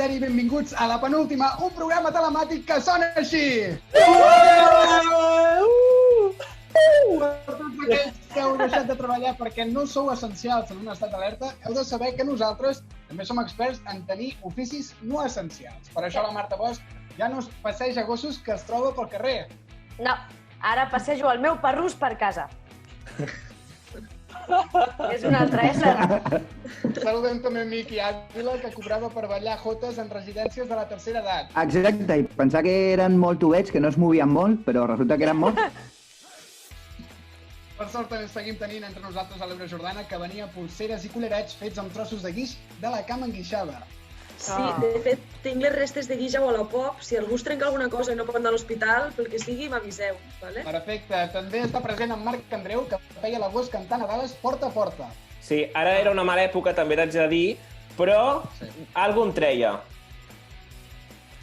criteri i benvinguts a La Penúltima, un programa telemàtic que sona així! Per tots aquells que heu deixat de treballar perquè no sou essencials en un estat d'alerta, heu de saber que nosaltres també som experts en tenir oficis no essencials. Per això la Marta Bosch ja no es passeja gossos que es troba pel carrer. No, ara passejo el meu perrús per casa. És un altre ésser. Saludem també Miqui Àvila, que cobrava per ballar jotes en residències de la tercera edat. Exacte, i pensar que eren molt tubets, que no es movien molt, però resulta que eren molts. Per sort també seguim tenint entre nosaltres a l'Ebre Jordana, que venia polseres i collarets fets amb trossos de guix de la cama enguixada. Sí, de fet, tinc les restes de guix a Wallapop. Si algú es trenca alguna cosa i no pot anar a l'hospital, pel que sigui, m'aviseu, vale? Perfecte. També està present en Marc Andreu, que feia l'agost cantant Nadales porta a porta. Sí, ara era una mala època, també t'haig de dir, però algú em treia.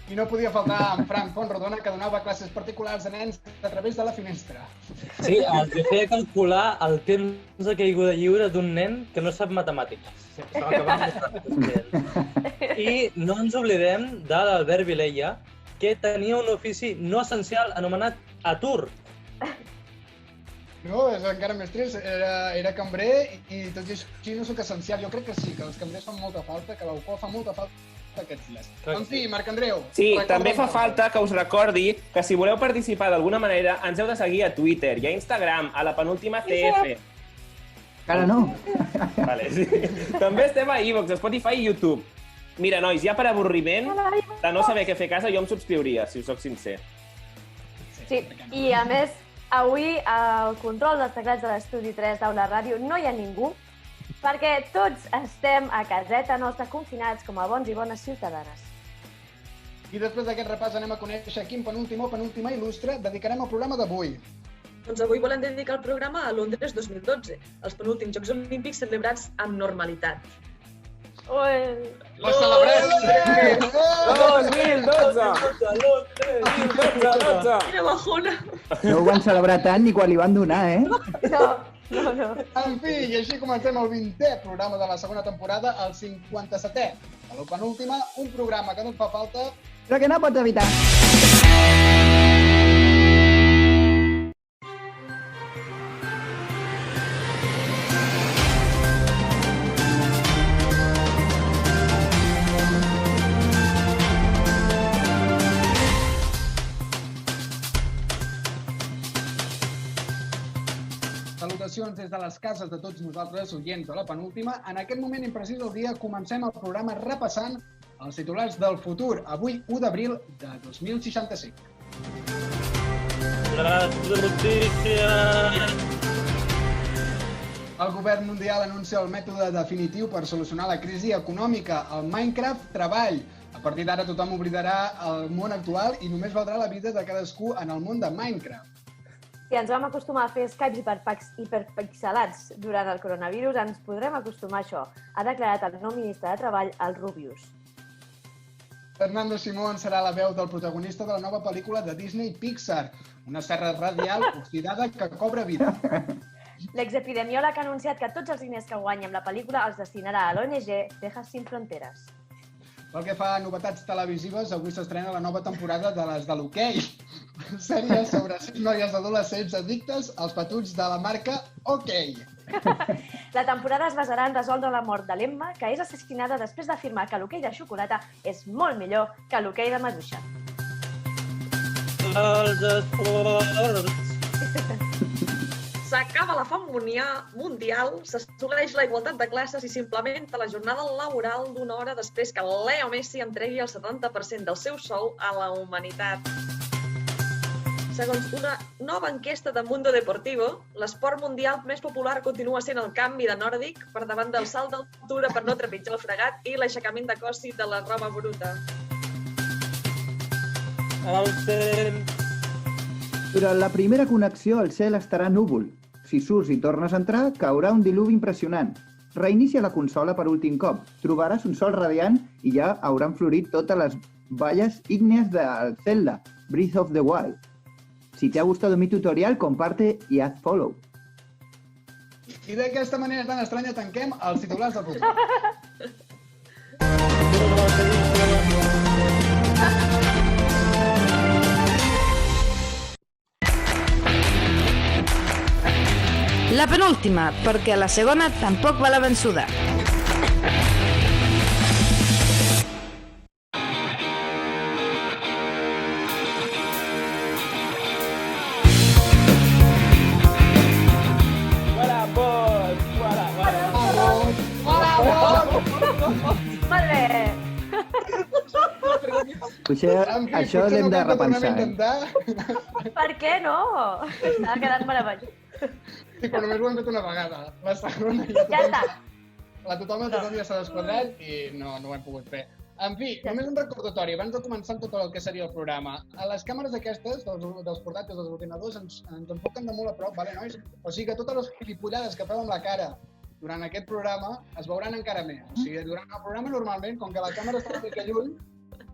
I no podia faltar en Frank Fontrodona, que donava classes particulars a nens a través de la finestra. Sí, els feia calcular el temps de caiguda lliure d'un nen que no sap matemàtiques. Estava acabant de I no ens oblidem de l'Albert Vilella, que tenia un ofici no essencial anomenat atur. No, és encara més trist. Era cambrer i tot i així no soc essencial. Jo crec que sí, que els cambrers fan molta falta, que l'alcohol fa molta falta aquests dies. En fi, Marc Andreu. Sí, també fa falta que us recordi que si voleu participar d'alguna manera ens heu de seguir a Twitter i a Instagram, a La Penúltima CF. Encara no. Vale, sí. També estem a iVoox, a Spotify i YouTube. Mira, nois, ja per avorriment, de no saber què fer a casa, jo em subscriuria, si us soc sincer. Sí, i a més, avui al control dels teclats de l'Estudi 3 d'Aula Ràdio no hi ha ningú, perquè tots estem a caseta nostra confinats com a bons i bones ciutadanes. I després d'aquest repàs anem a conèixer quin penúltim o penúltima il·lustre dedicarem al programa d'avui. Doncs avui volem dedicar el programa a Londres 2012, els penúltims Jocs Olímpics celebrats amb normalitat. La celebrem! 2012! Quina bajona! No ho van celebrar tant ni quan li van donar, No. En fi, i així comencem el 20è programa de la segona temporada, el 57è. A la penúltima, un programa que no et fa falta... Però que no pots evitar. Salutacions des de les cases de tots nosaltres, oients de La Penúltima. En aquest moment imprecís del dia comencem el programa repassant els titulars del futur, avui 1 d'abril de 2065. El govern mundial anuncia el mètode definitiu per solucionar la crisi econòmica, el Minecraft Treball. A partir d'ara tothom oblidarà el món actual i només valdrà la vida de cadascú en el món de Minecraft. Si ens vam acostumar a fer Skypes hiperpixelats durant el coronavirus, ens podrem acostumar a això, ha declarat el nou ministre de Treball, el Rubius. Fernando Simón serà la veu del protagonista de la nova pel·lícula de Disney Pixar, una serra radial oxidada que cobra vida. L'exepidemiòleg ha anunciat que tots els diners que guanya amb la pel·lícula els destinarà a l'ONG Tejas Sin Fronteras. Pel que fa a novetats televisives, avui s'estrena la nova temporada de les de l'hoquei. Sèrie sobre 6 noies adolescents addictes als batuts de la marca OK. La temporada es basarà en resoldre la mort de l'Emma, que és assassinada després d'afirmar que l'hoquei de xocolata és molt millor que l'hoquei de maduixa. S'acaba la fam mundial, s'assoleix la igualtat de classes i s'implementa la jornada laboral d'una hora després que Leo Messi entregui el 70% del seu sou a la humanitat. Segons una nova enquesta de Mundo Deportivo, l'esport mundial més popular continua sent el canvi de nòrdic per davant del salt d'altura per no trepitjar el fregat i l'aixecament de cossi de la roba bruta. Durant la primera connexió, el cel estarà núvol. Si surts i tornes a entrar, caurà un diluvi impressionant. Reinicia la consola per últim cop. Trobaràs un sol radiant i ja hauran florit totes les valles ígneas del Zelda, Breath of the Wild. Si te ha gustado mi tutorial, comparte y haz follow. I d'aquesta manera tan estranya tanquem els titulars del programa. la penúltima, perquè la segona tampoc va la vençuda. Molt bé. Potser això l'hem de repensar. Per què no? Estava quedant meravellós. Sí, però només ho hem fet una vegada. La segona Ja està. tothom ja s'ha desquadrat i no ho hem pogut fer. En fi, només un recordatori, abans de començar amb tot el que seria el programa. A les càmeres aquestes, dels portàtils, dels ordinadors, ens enfoquen de molt a prop, vale, nois? O sigui que totes les gilipollades que feu amb la cara durant aquest programa es veuran encara més. O sigui, durant el programa normalment, com que la càmera està una mica lluny,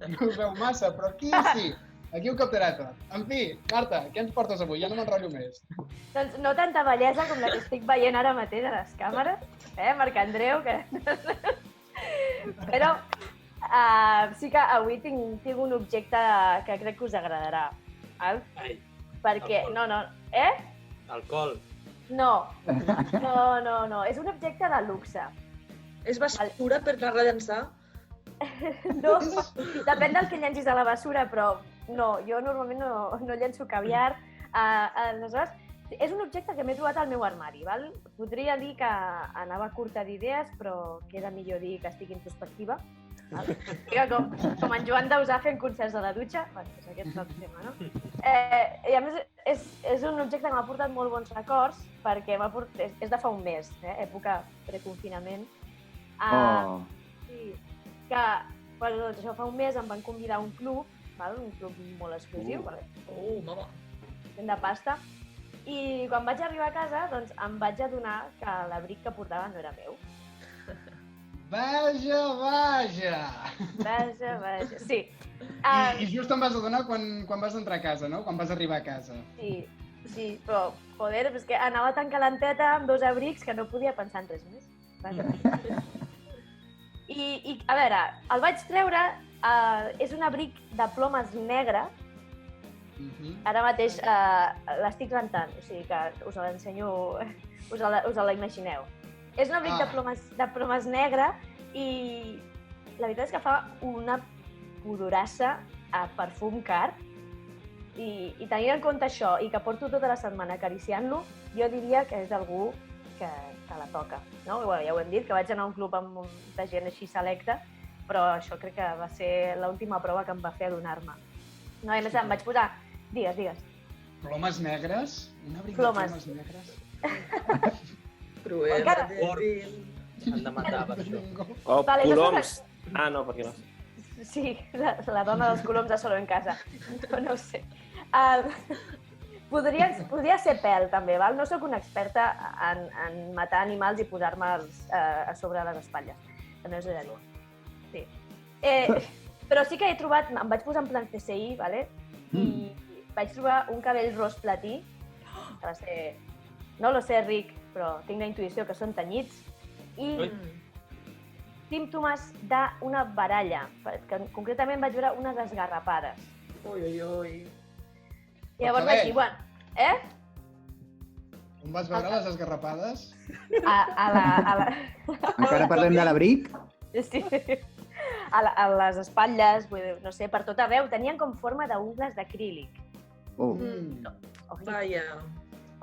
no us veu massa, però aquí sí. Aquí ho captarà tot. En fi, Marta, què ens portes avui? Ja no m'enrotllo més. Doncs no tanta bellesa com la que estic veient ara mateix a les càmeres, Marc Andreu, que... Però sí que avui tinc un objecte que crec que us agradarà. Ai, perquè... alcohol. No. Alcohol. No. És un objecte de luxe. És basura per anar a llançar? No, depèn del que llencis a la basura, però no, jo normalment no llenço caviar. Aleshores, és un objecte que m'he trobat al meu armari, val? Podria dir que anava curta d'idees, però queda millor dir que estic introspectiva. Com en Joan Dausà fent concerts a la dutxa, és aquest el tema, no? I a més, és un objecte que m'ha portat molt bons records, perquè és de fa un mes, època preconfinament. Sí, que doncs, això fa un mes em van convidar a un club, un club molt exclusiu, Mama. fent de pasta, i quan vaig arribar a casa doncs, em vaig adonar que l'abric que portava no era meu. Vaja! Sí. I just em vas adonar quan vas entrar a casa, no? Quan vas arribar a casa. Sí, però, joder, és que anava tan calenteta amb 2 abrics que no podia pensar en res més. I a veure, el vaig treure, és un abric de plomes negre. Ara mateix l'estic rentant, o sigui que us l'ensenyo, us l'imagineu. És un abric de plomes negre i la veritat és que fa una pudorassa a perfum car i tenint en compte això i que porto tota la setmana acariciant-lo, jo diria que és d'algú que la toca. No? Bueno, ja ho hem dit, que vaig anar a un club amb de gent així selecta, però això crec que va ser l'última prova que em va fer adonar-me. No, a més em vaig posar... Digues. Plomes negres? Un abric de plomes negres? Cruel. Han de matar per això. O coloms. No, perquè no. Sí, la dona dels coloms a Solo en casa. No ho sé. Podria ser pèl, també, val? No sóc una experta en matar animals i posar-me'ls a sobre les espatlles. També us ho he de dir. Sí. Però sí que he trobat... Em vaig posar en plan CSI, vale? I vaig trobar un cabell ros platí, que va ser... No lo sé, Ric, però tinc la intuïció que són tenyits, i símptomes d'una baralla, que concretament vaig veure unes esgarrapades. Ui. I llavors vaig dir, bueno, On vas veure les esgarrapades? Encara parlem de l'abric? Sí. A les espatlles, no sé, per tot arreu. Tenien com forma d'ungles d'acrílic.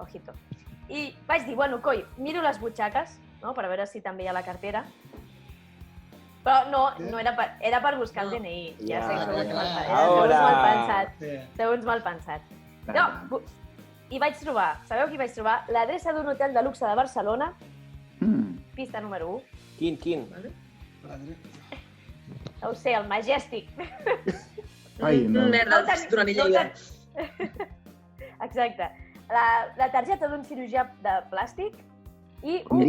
Ojito. I vaig dir, bueno, coi, miro les butxaques, no?, per veure si també hi ha la cartera. Però no era per buscar el DNI. Ja sé que segons mal pensat. No, i vaig trobar, sabeu qui vaig trobar? L'adreça d'un hotel de luxe de Barcelona, pista número 1. Quin? No ho sé, el Majestic. Ai, no. Exacte. La targeta d'un cirurgià de plàstic i Com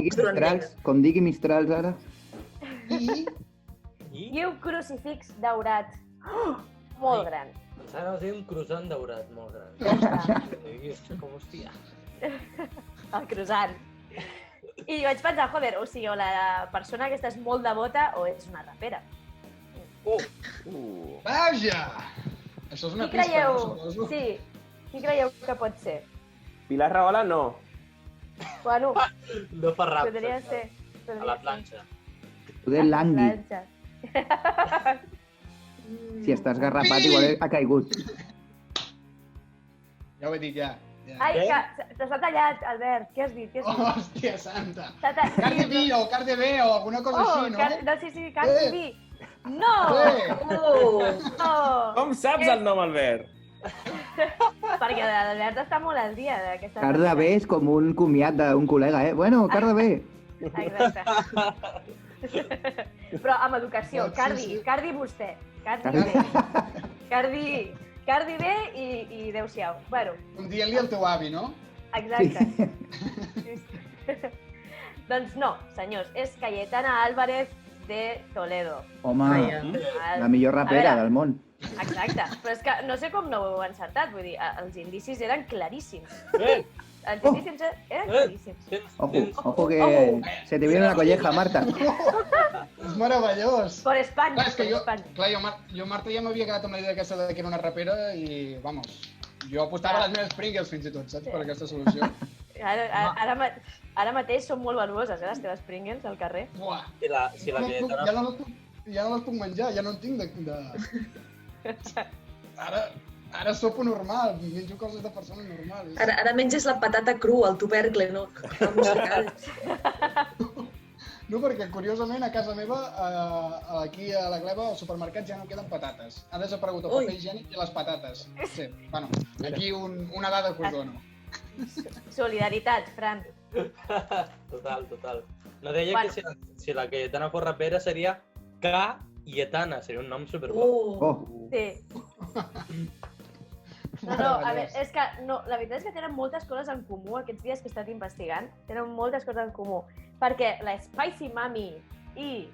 digui Mistrals ara. I un crucifix daurat molt gran. Pensava que un croissant daurat molt gran. Com hòstia. El croissant. I vaig pensar, joder, o sigui, o la persona aquesta és molt devota o és una rapera. Vaja! Això és una pista, no, suposo. Sí, qui creieu que pot ser? Pilar Rahola, no. Bueno, No fa rap. podria ser. A la planxa. Poder langui. Planxa. Si està esgarrapat, igual ha caigut. Ja ho he dit, ja. Ai, que s'ha tallat, Albert. Què has dit? Hòstia santa. S'ha tallat. Cardi B o Cardi B o alguna cosa així, no? No, sí, Cardi B. No! No! Com saps el nom, Albert? Perquè l'Albert està molt al dia d'aquesta... Carda B és com un comiat d'un col·lega, eh? Bueno, Carda B. Exacte. Però amb educació. Sí. Cardi vostè. Cardi B. Cardi B i adéu-siau. Bueno. Com dient-li al teu avi, no? Exacte. Doncs no, senyors, és Cayetana Álvarez de Toledo. Home, la millor rapera del món. Exacte, però és que no sé com no ho heu encertat, vull dir, els indicis eren claríssims. Els indicis eren claríssims. Ojo que se te viene una colleja, Marta. És meravellós. Per Espanya, Clar, és que per Espanya. Clar, jo, Marta, ja m'havia quedat amb la idea aquesta de que era una rapera i, vamos, jo apostava les meves Pringles fins i tot, saps, per aquesta solució. Ara mateix són molt valuoses, les teves Pringles al carrer. Buah. Si la Cayetana... Ja no les puc menjar, ja no en tinc de... Ara sopo normal, menjo coses de persona normal. Ara menges la patata crua, el tubercle, no? No, perquè curiosament a casa meva, aquí a la Gleva, als supermercats ja no queden patates. Ha desaparegut el paper higiènic i les patates. Sí, bueno, aquí una dada que us dono. Solidaritat, Fran. Total. No deia que si la Cayetana fos rapera seria Cayetana, seria un nom superbo. Sí. No, a veure, és que la veritat és que tenen moltes coses en comú aquests dies que he estat investigant. Tenen moltes coses en comú. Perquè la Spicy Mami i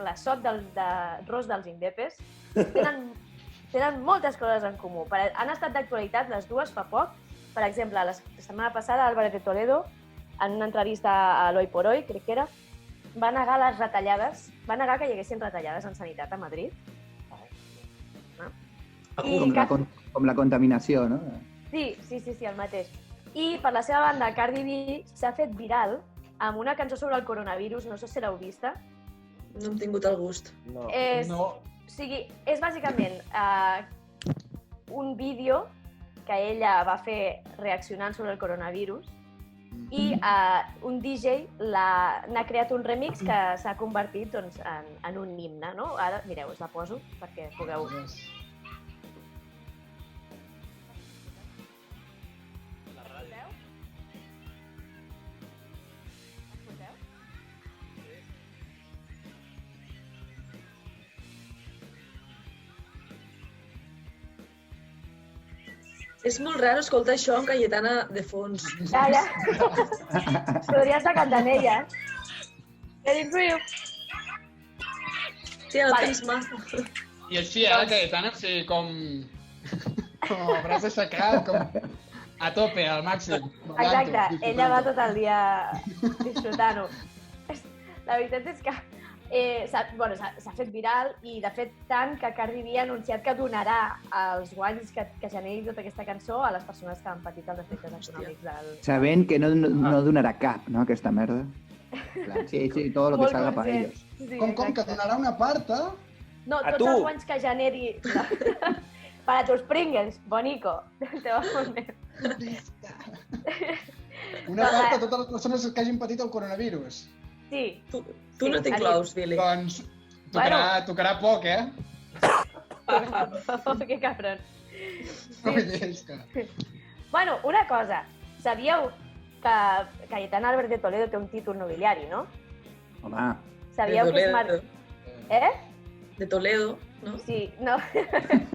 la Sot de Ros dels Indepes tenen moltes coses en comú. Han estat d'actualitat les dues fa poc. Per exemple, la setmana passada, Álvarez de Toledo, en una entrevista a l'Hoy por Hoy, crec que era, va negar les retallades, va negar que hi haguessin retallades en sanitat a Madrid. Com la contaminació, no? Sí, el mateix. I per la seva banda, Cardi B s'ha fet viral amb una cançó sobre el coronavirus, no sé si l'heu vista. No hem tingut el gust. No. O sigui, és bàsicament un vídeo que ella va fer reaccionant sobre el coronavirus i un DJ n'ha creat un remix que s'ha convertit en un himne, no? Ara, mireu, us la poso perquè pugueu... És molt raro escoltar això amb Cayetana de fons. Ja. Podria estar cantant ella. Ready for you. Sí, el temps mas. I així, la Cayetana, sí, com el braç aixecat, com a tope, al màxim. Exacte, ella va tot el dia disfrutant-ho. La veritat és que s'ha fet viral i, de fet, tant que Cardi B ha anunciat que donarà els guanys que generi tota aquesta cançó a les persones que han patit els efectes econòmics del... Sabent que no donarà cap, no, aquesta merda. Sí, todo lo que salga para ellos. Com que donarà una part, No, tots els guanys que generi... Para tus Pringles, bonico. Te va a poner. Una part a totes les persones que hagin patit el coronavirus. Sí. Tu no t'inclous, Billy. Doncs tocarà poc, eh? Que cabron. Sí. Bueno, una cosa. Sabíeu que Cayetana Álvarez de Toledo té un títol nobiliari, no? Home. Sabíeu que és De Toledo, no? Sí, no.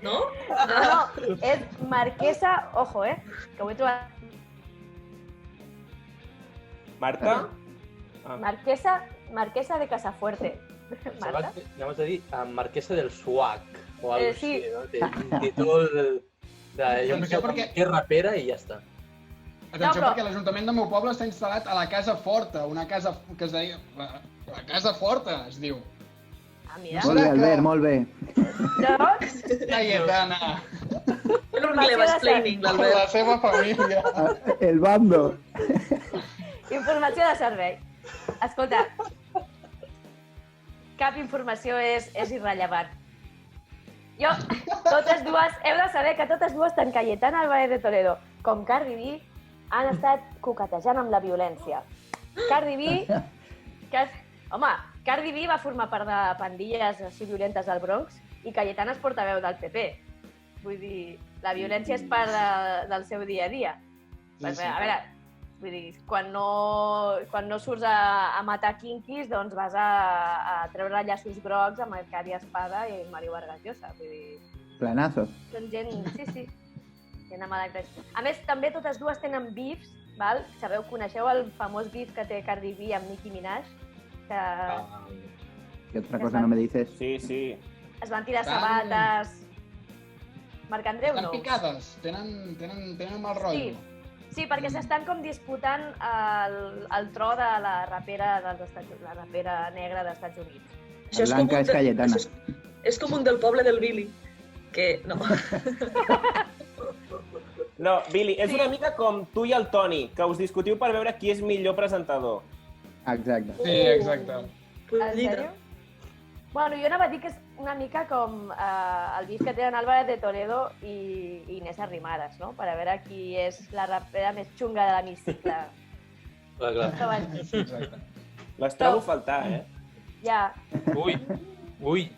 No? No, és marquesa... Ojo, que ho he trobat. Marta? Marquesa de Casafuerte. Marta? Anem a dir Marquesa del Suac, o algo sí. així, no? Té un títol jo em sé que és rapera i ja està. Atenció, perquè l'Ajuntament del meu poble està instal·lat a la Casa Forta, una casa que es deia... La Casa Forta, es diu. Ah, mira. Molt bé, Albert, molt bé. No? Cayetana. No li va explaining, l'Albert. La seva família. El bando. Informació de servei. Escolta, cap informació és irrellevant. Totes dues, heu de saber que totes dues, tant Cayetana Álvarez de Toledo com Cardi B, han estat coquetejant amb la violència. Cardi B, Cardi B va formar part de pandilles així violentes del Bronx i Cayetana és portaveu del PP. Vull dir, la violència és part del seu dia a dia. A veure, vull dir, quan no surts a matar quinquis, doncs vas a treure llaços grocs amb el Cari Espada i Mario Vargas Llosa. Vull dir... Planazos. Són gent... Sí. Gent amb alegres. A més, també totes dues tenen beefs, val? Sabeu, coneixeu el famós beef que té Cardi B amb Nicki Minaj? ¿Qué otra cosa no me dices? Sí. Es van tirar sabates... Marc Andreu no. Estan picades, tenen mal rotllo. Sí, perquè s'estan com disputant el tro de la rapera negra dels Estats Units. Blanca és Cayetana. És com un del poble del Billy, que no. No, Billy, és una mica com tu i el Toni, que us discutiu per veure qui és millor presentador. Exacte. Sí, exacte. En sèrio? Bueno, jo anava a dir que és una mica com el bif que tenen Álvarez de Toledo i Inés Arrimadas, no? Per a veure qui és la rapera més xunga de l'hemicicle. Clar. Exacte. Les trobo a faltar, Ja, Ui.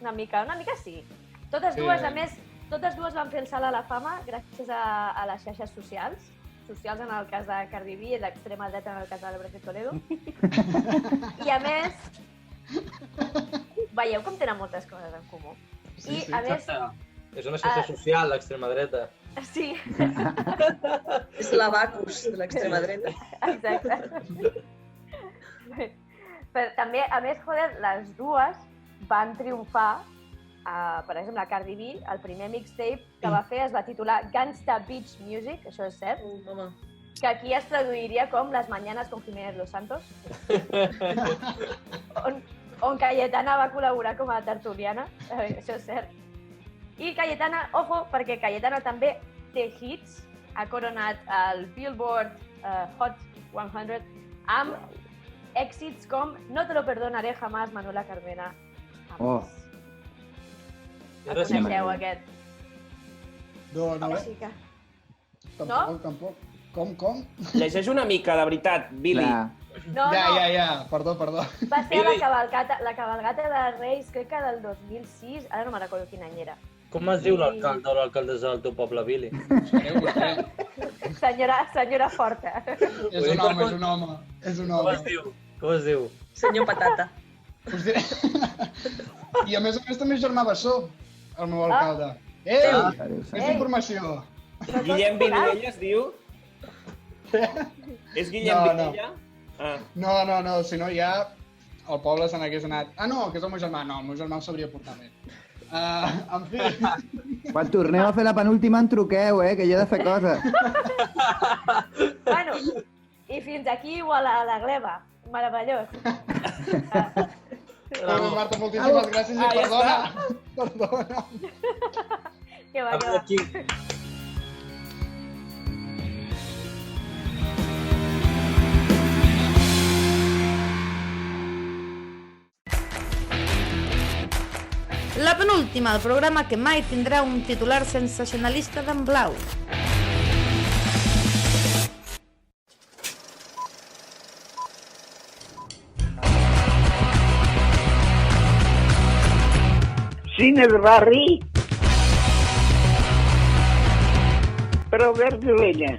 una mica sí. Totes dues, a més, totes dues van fer el salt a la fama gràcies a les xarxes socials en el cas de Cardi B i l'extrema dreta en el cas de Álvarez de Toledo. I a més, veieu com tenen moltes coses en comú. I a més... És una xarxa social, l'extrema dreta. Sí. És l'abacus de l'extrema dreta. Exacte. Però també, a més, les dues van triomfar. Per exemple, la Cardi B, el primer mixtape que va fer es va titular Gangsta Beach Music, això és cert, que aquí es traduiria com Las Mañanas con Jiménez Los Santos, on Cayetana va col·laborar com a tertuliana, això és cert. I Cayetana, ojo, perquè Cayetana també té hits, ha coronat el Billboard Hot 100 amb èxits com No te lo perdonaré jamás, Manuela Carmena. Oh. El coneixeu, aquest? No, Així que... Tampoc. Com? Llegeix una mica, de veritat, Billy. No. Ja. Perdó. Va ser la cabalgata de Reis, crec que del 2006, ara no me'n recordo quin any era. Com es diu l'alcalde o l'alcaldessa del teu poble, Billy? Senyora Forta. És un home. Com es diu? Senyor Patata. Us diré... I a més també és germà Bessó, el meu alcalde. És informació. Guillem Vilella es diu? És Guillem Vilella? No, si no ja el poble se n'hagués anat. No, que és el meu germà. No, el meu germà ho sabria portar bé. En fi... Quan torneu a fer la penúltima en truqueu, que jo he de fer coses. Bueno, i fins aquí igual a la gleba. Meravellós. Marta, moltíssimes gràcies i perdona. Que va. La penúltima, el programa que mai tindrà un titular sensacionalista d'en blau. Cine de barri per Albert Vilella.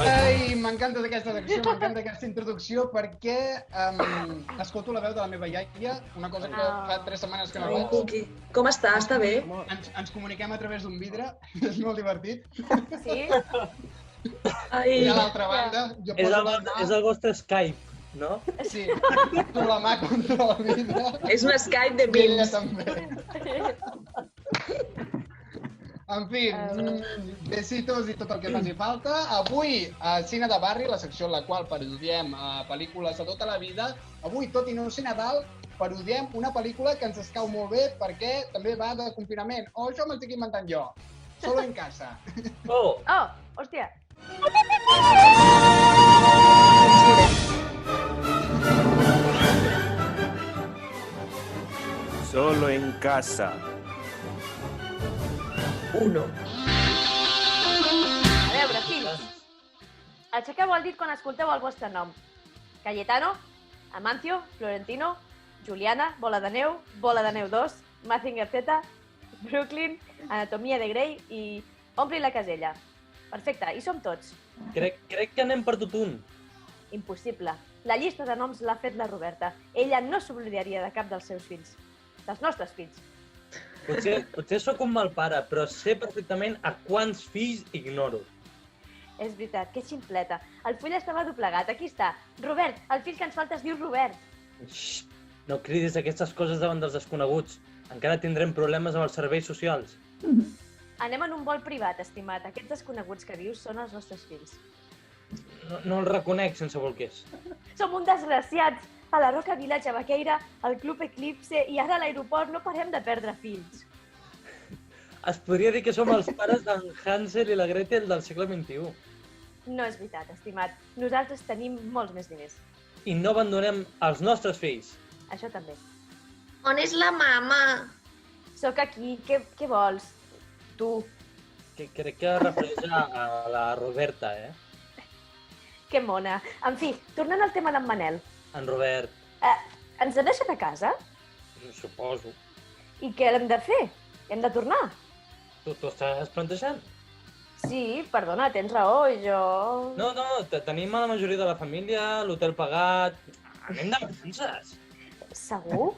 Ai, m'encanta aquesta secció, m'encanta aquesta introducció perquè escolto la veu de la meva iaia, una cosa que fa 3 setmanes que no faig. Com està? Està bé? Ens comuniquem a través d'un vidre, és molt divertit. Sí? I a l'altra banda... És el vostre Skype, no? Sí, tu la mà contra el vidre. És un Skype de Ella Vins. també. En fi, besitos i tot el que faci falta. Avui, a Cine de Barri, la secció en la qual parodiem pel·lícules de tota la vida. Avui, tot i no ser Nadal, parodiem una pel·lícula que ens escau molt bé perquè també va de confinament. O això m'estic inventant jo. Solo en casa. Oh! Oh, hòstia. Solo en casa. 1. A veure, fills. Aixequeu el dit quan escolteu el vostre nom. Cayetano, Amancio, Florentino, Juliana, Bola de Neu 2, Mazinger Z, Brooklyn, Anatomia de Grey i Ompli la casella. Perfecte, hi som tots. Crec que anem per tot un. Impossible. La llista de noms l'ha fet la Roberta. Ella no s'oblidaria de cap dels seus fills. Dels nostres fills. Potser sóc un mal pare, però sé perfectament a quants fills ignoro. És veritat, que ximpleta. El full estava doblegat, aquí està. Robert, el fill que ens falta es diu Robert. Xxt, no cridis aquestes coses davant dels desconeguts. Encara tindrem problemes amb els serveis socials. Anem en un vol privat, estimat. Aquests desconeguts que dius són els nostres fills. No els reconec sense bolquers. Som un desgraciats. A la Roca Village, a Baqueira, al Club Eclipse i ara a l'aeroport no parem de perdre fills. Es podria dir que som els pares d'en Hansel i la Gretel del segle XXI. No és veritat, estimat. Nosaltres tenim molts més diners. I no abandonem els nostres fills. Això també. On és la mama? Sóc aquí. Què vols? Tu. Crec que es refereix a la Roberta, Que mona. En fi, tornant al tema d'en Manel. En Robert. Ens ha deixat a casa? Suposo. I què hem de fer? Hem de tornar? Tu estàs plantejant? Sí, perdona, tens raó, jo... No, tenim a la majoria de la família, l'hotel pagat... Anem de vacances. Segur?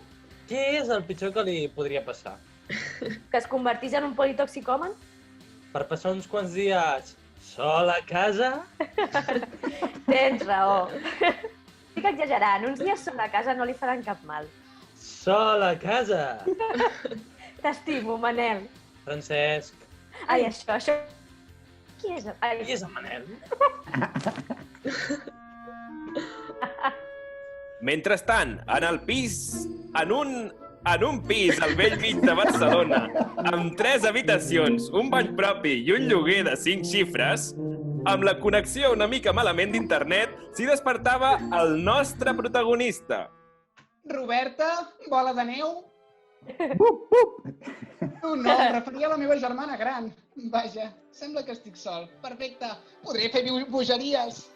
Què és el pitjor que li podria passar? Que es convertís en un politoxicòman? Per passar uns quants dies sol a casa? Tens raó. Estic exagerant, uns dies sol a casa no li faran cap mal. Sol a casa! T'estimo, Manel. Francesc. Ai, això... Qui és? Qui és el Manel? Mentrestant, en un pis al vell mig de Barcelona, amb 3 habitacions, un bany propi i un lloguer de 5 xifres, amb la connexió una mica malament d'internet, s'hi despertava el nostre protagonista. Roberta, bola de neu? Bup, bup! Tu no, em referia a la meva germana gran. Vaja, sembla que estic sol. Perfecte, podré fer bogeries.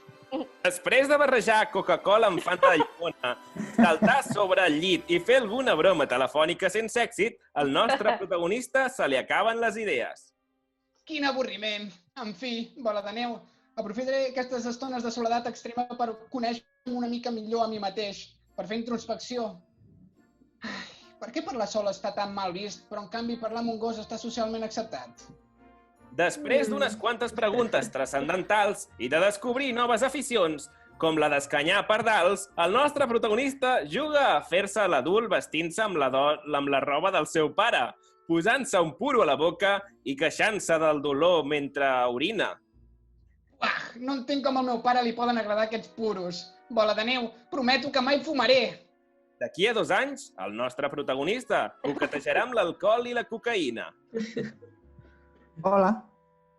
Després de barrejar Coca-Cola amb Fanta de llimona, saltar sobre el llit i fer alguna broma telefònica sense èxit, al nostre protagonista se li acaben les idees. Quin avorriment. En fi, bola de neu. Aprofitaré aquestes estones de soledat extrema per conèixer una mica millor a mi mateix, per fer introspecció. Per què parlar sol està tan mal vist, però en canvi parlar amb un gos està socialment acceptat? Després d'unes quantes preguntes transcendentals i de descobrir noves aficions, com la d'escanyar pardals, el nostre protagonista juga a fer-se l'adult vestint-se amb la roba del seu pare, posant-se un puro a la boca i queixant-se del dolor mentre orina. Uah, no entenc com al meu pare li poden agradar aquests puros. Bola de neu, prometo que mai fumaré. D'aquí a 2 anys, el nostre protagonista coquetejarà amb l'alcohol i la cocaïna. Hola.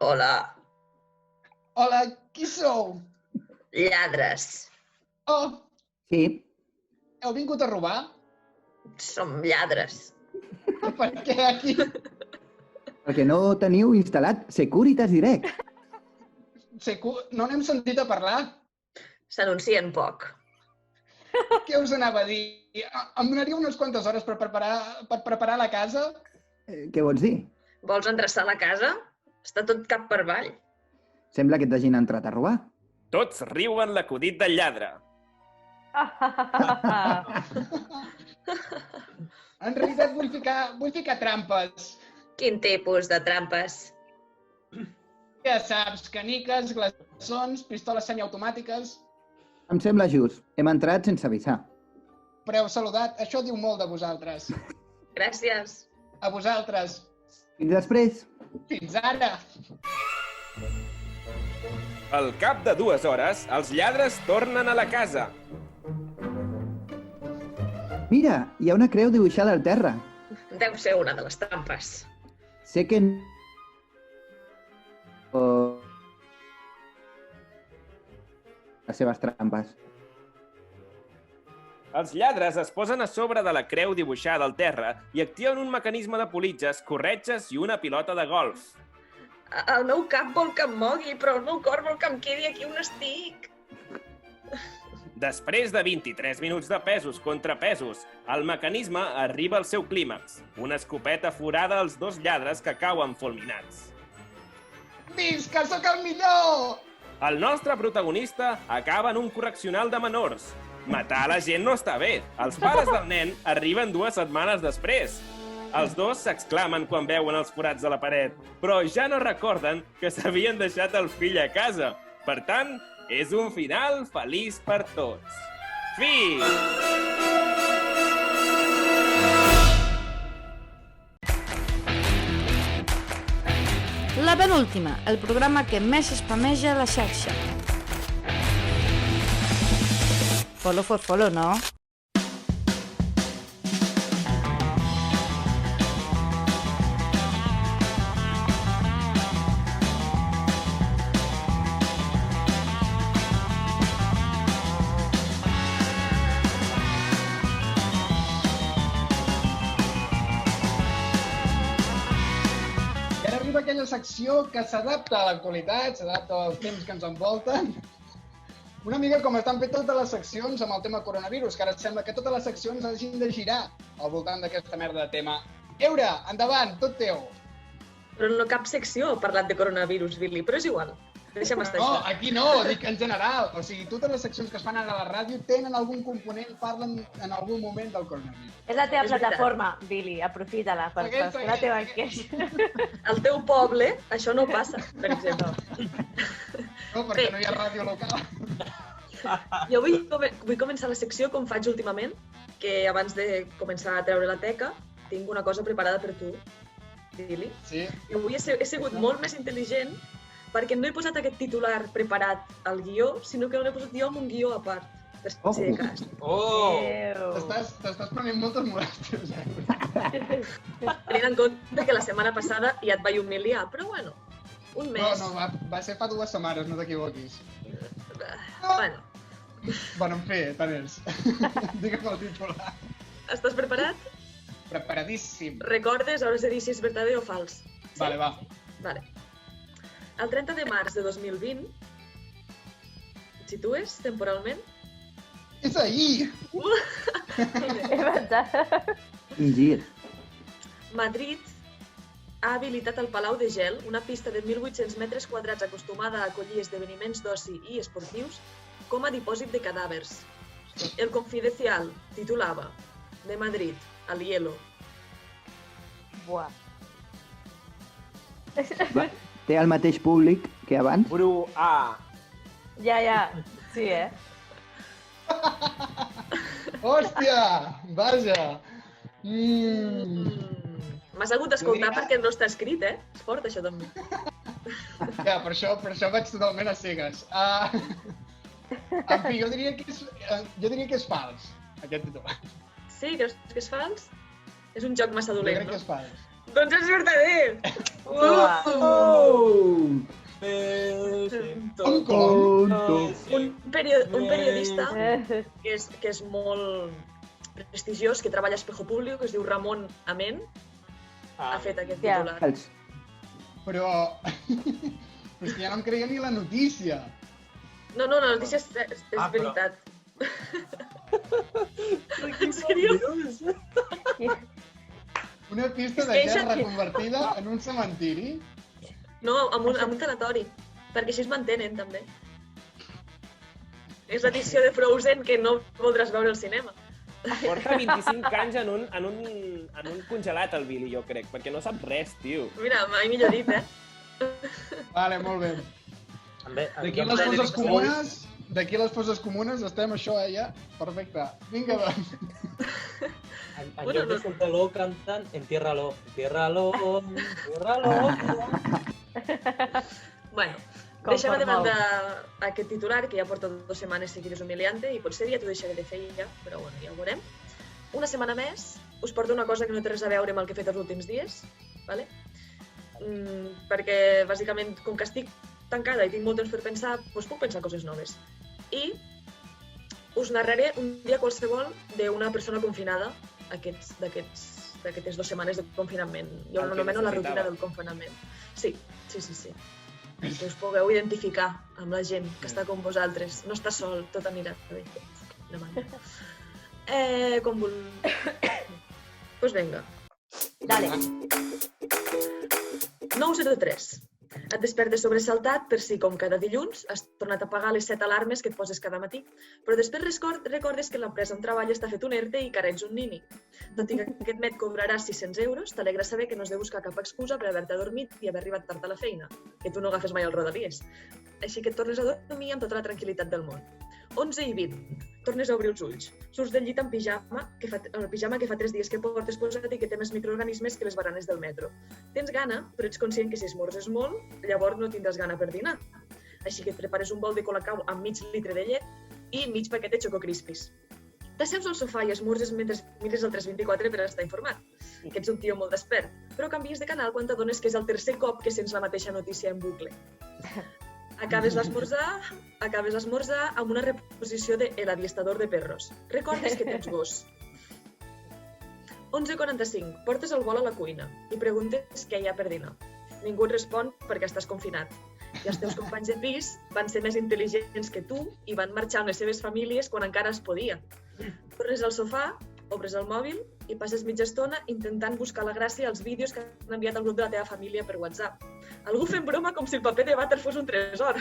Hola, Hola, qui sou? lladres. Oh, Sí, heu vingut a robar? Som lladres. Per què aquí? perquè no teniu instal·lat Securitas Direct. No n'hem sentit a parlar? S'anuncien poc. Què us anava a dir? Em donaria unes quantes hores per preparar la casa? Què vols dir? Vols endreçar la casa? Està tot cap per avall. Sembla que t'hagin entrat a robar. Tots riuen l'acudit del lladre. En realitat vull ficar trampes. Quin tipus de trampes? Ja saps, caniques, glaçons, pistoles semiautomàtiques. Em sembla just. Hem entrat sense avisar. Però heu saludat, això diu molt de vosaltres. Gràcies. A vosaltres. Fins després. Fins ara. Al cap de 2 hores, els lladres tornen a la casa. Mira, hi ha una creu dibuixada al terra. Deu ser una de les trampes. Sé que... les seves trampes. Els lladres es posen a sobre de la creu dibuixada al terra i activen un mecanisme de politges, corretges i una pilota de golf. El meu cap vol que em mogui, però el meu cor vol que em quedi aquí on estic. Després de 23 minuts de pesos contra pesos, el mecanisme arriba al seu clímax. Una escopeta forada als dos lladres que cauen fulminats. Visca, sóc el millor! El nostre protagonista acaba en un correccional de menors. Matar la gent no està bé. Els pares del nen arriben 2 setmanes després. Els dos s'exclamen quan veuen els forats de la paret, però ja no recorden que s'havien deixat el fill a casa. Per tant, és un final feliç per tots. Fi! La penúltima, el programa que més espameja la xarxa. Follow for follow, no? Aquella secció que s'adapta a l'actualitat, s'adapta als temps que ens envolten. Una mica com estan fent totes les seccions amb el tema coronavirus, que ara sembla que totes les seccions hagin de girar al voltant d'aquesta merda de tema. Eura, endavant, tot teu. Però no cap secció ha parlat de coronavirus, Billy, però és igual. Deixa'm estar No, això. aquí no, dic en general. O sigui, totes les seccions que es fan ara a la ràdio tenen algun component, parlen en algun moment del coronavirus. És la teva És veritat. plataforma, Billy, aprofita-la per fer la teva queixa. Al teu poble això no passa, per exemple. No, perquè no hi ha ràdio local. Jo vull començar la secció com faig últimament, que abans de començar a treure la teca tinc una cosa preparada per tu, Billy. Sí. I avui he sigut molt més intel·ligent perquè no he posat aquest titular preparat al guió, sinó que l'he posat jo amb un guió a part, per si de cas. Oh! T'estàs prenent moltes molèsties, eh? Tenint en compte que la setmana passada ja et vaig humiliar, però bueno, un mes... No, va ser fa 2 setmanes, no t'equivoquis. Bueno. Bueno, en fi, tant és. Digue'm el titular. Estàs preparat? Preparadíssim. Recordes, hauràs de dir si és verdader o fals. Sí? Vale, va. Vale. El 30 de març de 2020, et situes temporalment? És ahir! He pensat. Quin gir. Madrid ha habilitat el Palau de Gel, una pista de 1.800 metres quadrats acostumada a acollir esdeveniments d'oci i esportius, com a dipòsit de cadàvers. El Confidencial titulava de Madrid al hielo. Buah. Té el mateix públic que abans? Bru A. Ja, sí, Hòstia! Vaja! M'has hagut d'escoltar perquè no està escrit, eh? És fort, això també. Ja, per això vaig totalment a cegues. En fi, jo diria que és fals, aquest titular. Sí, creus que és fals? És un joc massa dolent, Jo crec que és fals. Doncs és verdader! Un periodista que és molt prestigiós, que treballa a Espejo Público, que es diu Ramon Amén, ha fet aquest titular. Però és que ja no em creia ni la notícia. No, la notícia és veritat. En sèrio? Una pista de gel reconvertida en un cementiri? No, amb un tanatori, perquè així es mantenen, també. És l'edició de Frozen que no voldràs veure al cinema. Porta 25 anys en un congelat, el Billy, jo crec, perquè no sap res, tio. Mira, mai millor dit, eh? Vale, molt bé. D'aquí les fosses comunes estem això, ja. Perfecte. Vinga, doncs. En lloc de soltar-lo cantant Entiérralo, entiérralo, entiérralo. Bueno, deixa'm de banda aquest titular, que ja porta 2 setmanes seguides humiliant, i potser ja t'ho deixaré de fer ja, però bueno, ja ho veurem. una setmana més us porto una cosa que no té res a veure amb el que he fet els últims dies, ¿vale? Perquè, bàsicament, com que estic tancada i tinc molt temps per pensar, doncs puc pensar coses noves. I us narraré un dia qualsevol d'una persona confinada d'aquestes 2 setmanes de confinament. Jo l'anomeno la rutina del confinament. Sí. Que us pugueu identificar amb la gent que està com vosaltres. No està sol, tot anirà bé. Com vol... Doncs vinga. Dale. 903. Et despertes sobresaltat per si, com cada dilluns, has tornat a pagar les 7 alarmes que et poses cada matí, però després recordes que l'empresa on treballes t'ha fet un ERTE i que ara ets un nini. Tot i que aquest mes cobraràs 600 euros, t'alegra saber que no has de buscar cap excusa per haver-te adormit i haver arribat tard a la feina, que tu no agafes mai el Rodalies. Així que et tornes a dormir amb tota la tranquil·litat del món. 11 i 20. Tornes a obrir els ulls. Surts del llit amb pijama, el pijama que fa 3 dies que portes posat i que té més microorganismes que les baranes del metro. Tens gana, però ets conscient que si esmorzes molt, llavors no tindràs gana per dinar. Així que et prepares un bol de colacao amb mig litre de llet i mig paquet de Choco Crispies. T'asseus al sofà i esmorzes mentre mires el 324 per estar informat, que ets un tio molt despert, però canvies de canal quan t'adones que és el tercer cop que sents la mateixa notícia en bucle. Acabes l'esmorzar amb una reposició de El adiestador de perros. Recordes que tens gos. 11:45. Portes el bol a la cuina i preguntes què hi ha per dinar. Ningú et respon perquè estàs confinat. I els teus companys de pis van ser més intel·ligents que tu i van marxar amb les seves famílies quan encara es podia. Tornes al sofà, obres el mòbil i passes mitja estona intentant buscar la gràcia als vídeos que han enviat al grup de la teva família per WhatsApp. Algú fent broma com si el paper de vàter fos un tresor.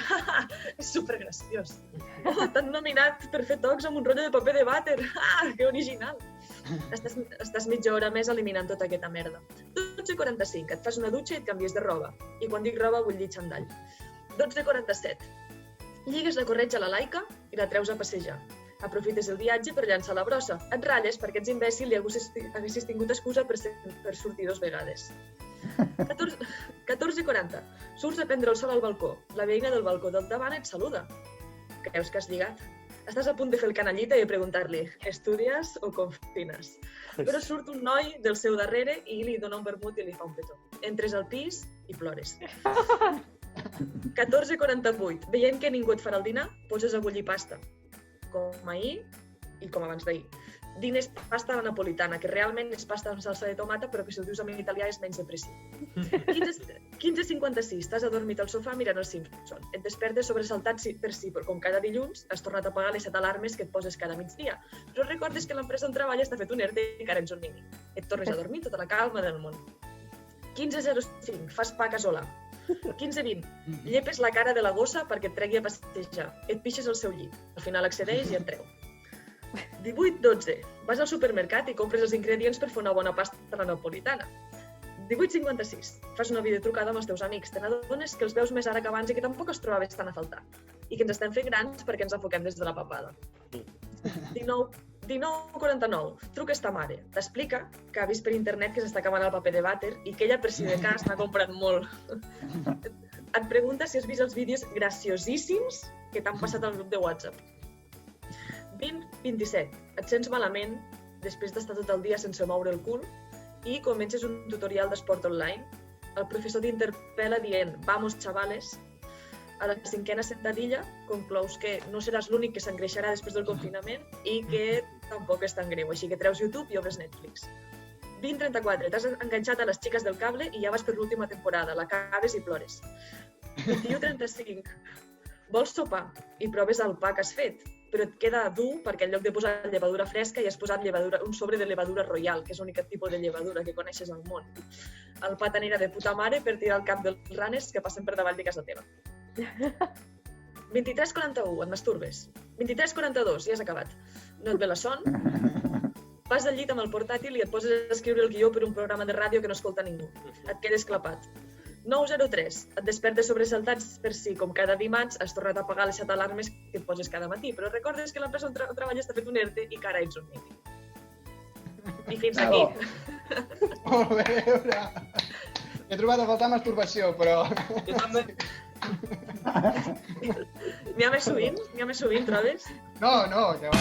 És supergraciós. Oh, t'han nominat per fer tocs amb un rotllo de paper de vàter. Que original. Estàs mitja hora més eliminant tota aquesta merda. 12:45. Et fas una dutxa i et canvies de roba. I quan dic roba vull dir xandall. 12:47. Lligues la corretja a la Laika i la treus a passejar. Aprofites el viatge per llançar la brossa. Et ratlles perquè ets imbècil i haguessis tingut excusa per sortir 2 vegades. 14:40. Surts a prendre el sol al balcó. La veïna del balcó del davant et saluda. Creus que has lligat? Estàs a punt de fer el canallita i preguntar-li «Estudies o confines?» Però surt un noi del seu darrere i li dona un vermut i li fa un petó. Entres al pis i plores. 14:48. Veient que ningú et farà el dinar, poses a bullir pasta. Com ahir i com abans d'ahir. Dines pasta a la napolitana, que realment és pasta amb salsa de tomata, però que si ho dius en italià és menys depressiu. 15:56. T'has adormit al sofà mirant els Simpson. Et despertes sobresaltat per si, com cada dilluns, has tornat a pagar les 7 alarmes que et poses cada migdia. Però recordes que l'empresa on treballes t'ha fet un ERTE i que ara ets un nini. Et tornes a dormir tota la calma del món. 15:05. Fas pa casolà. 15:20. Llepes la cara de la gossa perquè et tregui a passejar. Et pixes al seu llit. Al final accedeix i entreu. 18:12. Vas al supermercat i compres els ingredients per fer una bona pasta a la napolitana. 18:56. Fas una videotrucada amb els teus amics. Te n'adones que els veus més ara que abans i que tampoc es trobaves tan a faltar. I que ens estem fent grans perquè ens enfoquem des de la papada. 19:49. Truques ta mare. T'explica que ha vist per internet que s'està acabant el paper de vàter i que ella, per si de cas, n'ha comprat molt. Et pregunta si has vist els vídeos graciosíssims que t'han passat al grup de WhatsApp. 20:27. Et sents malament després d'estar tot el dia sense moure el cul i comences un tutorial d'esport online. El professor t'interpel·la dient «Vamos, chavales». A la 5ª sentadilla conclous que no seràs l'únic que s'engreixarà després del confinament i que tampoc és tan greu, així que treus YouTube i obres Netflix. 20:34. T'has enganxat a les xiques del cable i ja vas per l'última temporada, l'acabes i plores. 21:35. Vols sopar i proves el pa que has fet, però et queda dur perquè en lloc de posar llevadura fresca hi has posat un sobre de levadura royal, que és l'únic tipus de llevadura que coneixes al món. El pa t'anirà de puta mare per tirar al cap dels ranes que passen per davall de casa teva. 23:41. Et masturbes. 23:42. Ja has acabat. No et ve la son. Vas al llit amb el portàtil i et poses a escriure el guió per un programa de ràdio que no escolta ningú. Et quedes clapat. 9:03. Et despertes sobresaltats per si, com cada dimarts, has tornat a pagar les 7 alarmes que et poses cada matí, però recordes que l'empresa on treballes t'ha fet un ERTE i que ara ets un nini. I fins aquí. Molt bé, he trobat a faltar masturbació, però... Jo també. N'hi ha més sovint? N'hi ha més sovint, trobes? No, que va.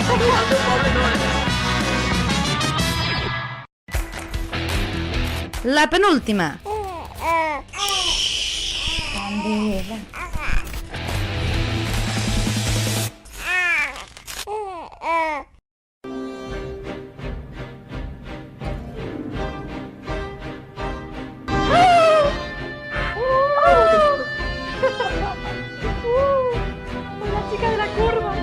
Al teu poble no, La penúltima. Candela. La xica de la curva.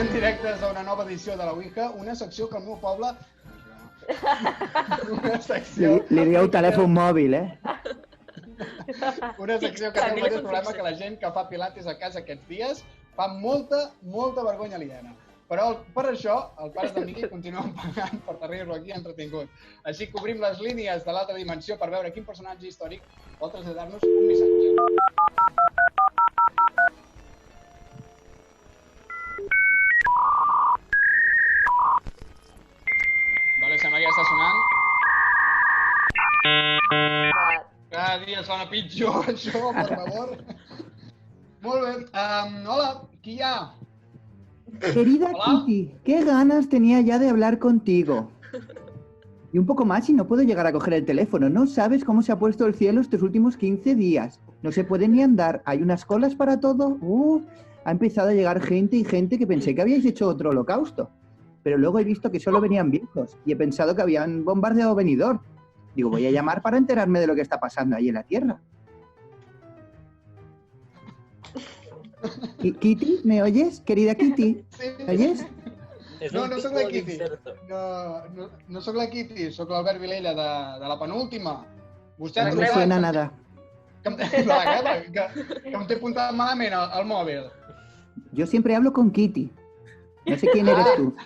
En directes a una nova edició de la Ouija, una secció que al meu poble... Una secció... Li dieu telèfon mòbil, Una secció que té el mateix problema que la gent que fa pilates a casa aquests dies fa molta vergonya aliena. Però per això, els pares del Miqui continuen pagant per tenir-lo aquí entretingut. Així que obrim les línies de l'altra dimensió per veure quin personatge històric vol traslladar-nos un missatge. Vale, sembla que ja està sonant. Cada dia sona pitjor, això, por favor. Molt bé. Hola, qui hi ha? Querida Hola. Kitty, qué ganas tenía ya de hablar contigo. Y un poco más y no puedo llegar a coger el teléfono. No sabes cómo se ha puesto el cielo estos últimos 15 días. No se puede ni andar. Hay unas colas para todo. Ha empezado a llegar gente y gente que pensé que habíais hecho otro holocausto. Pero luego he visto que solo venían viejos y he pensado que habían bombardeado Benidorm. Digo, voy a llamar para enterarme de lo que está pasando ahí en la Tierra. Kitty, ¿me oyes? Querida Kitty, ¿me oyes? No soc la Kitty. No soc la Kitty, soc l'Albert Vilella de la penúltima. Vostè No me suena nada. Que em té apuntat malament al mòbil. Yo siempre hablo con Kitty. No sé quién eres tú,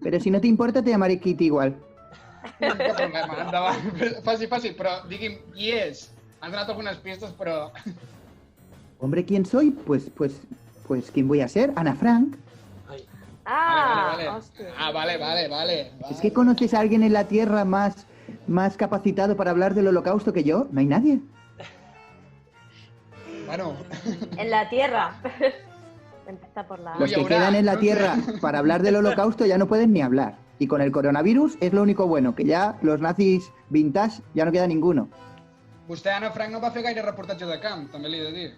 pero si no te importa te llamaré Kitty igual. No té problema, endavant. Faci, però digui'm qui és. Han donat algunes pistes, però... Hombre, ¿quién soy? Pues, ¿quién voy a ser? Ana Frank. Vale. Hòstia. Vale. ¿Es que conoces a alguien en la Tierra más capacitado para hablar del holocausto que yo? No hay nadie. Bueno... En la Tierra. Empieza por la... Los que quedan en la Tierra para hablar del holocausto ya no pueden ni hablar. Y con el coronavirus es lo único bueno, que ya los nazis vintage ya no queda ninguno. Vostè, Ana Frank, no va fer gaire reportatge de camp, també li he de dir.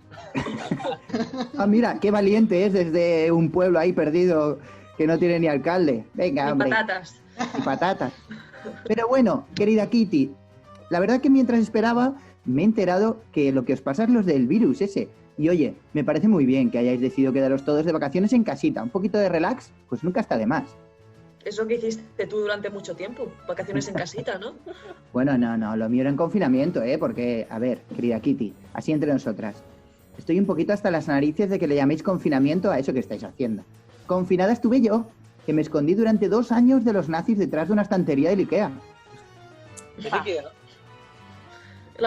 Ah, mira, qué valiente es desde un pueblo ahí perdido que no tiene ni alcalde. Venga, hombre. Patatas. Y patatas. Pero bueno, querida Kitty, la verdad que mientras esperaba me he enterado que lo que os pasa es los del virus ese. Y oye, me parece muy bien que hayáis decidido quedaros todos de vacaciones en casita. Un poquito de relax, pues nunca está de más. Es lo que hiciste tú durante mucho tiempo, vacaciones en casita, ¿no? Bueno, no, lo mío era en confinamiento, porque, a ver, querida Kitty, así entre nosotras. Estoy un poquito hasta las narices de que le llaméis confinamiento a eso que estáis haciendo. Confinada estuve yo, que me escondí durante 2 años de los nazis detrás de una estantería del Ikea.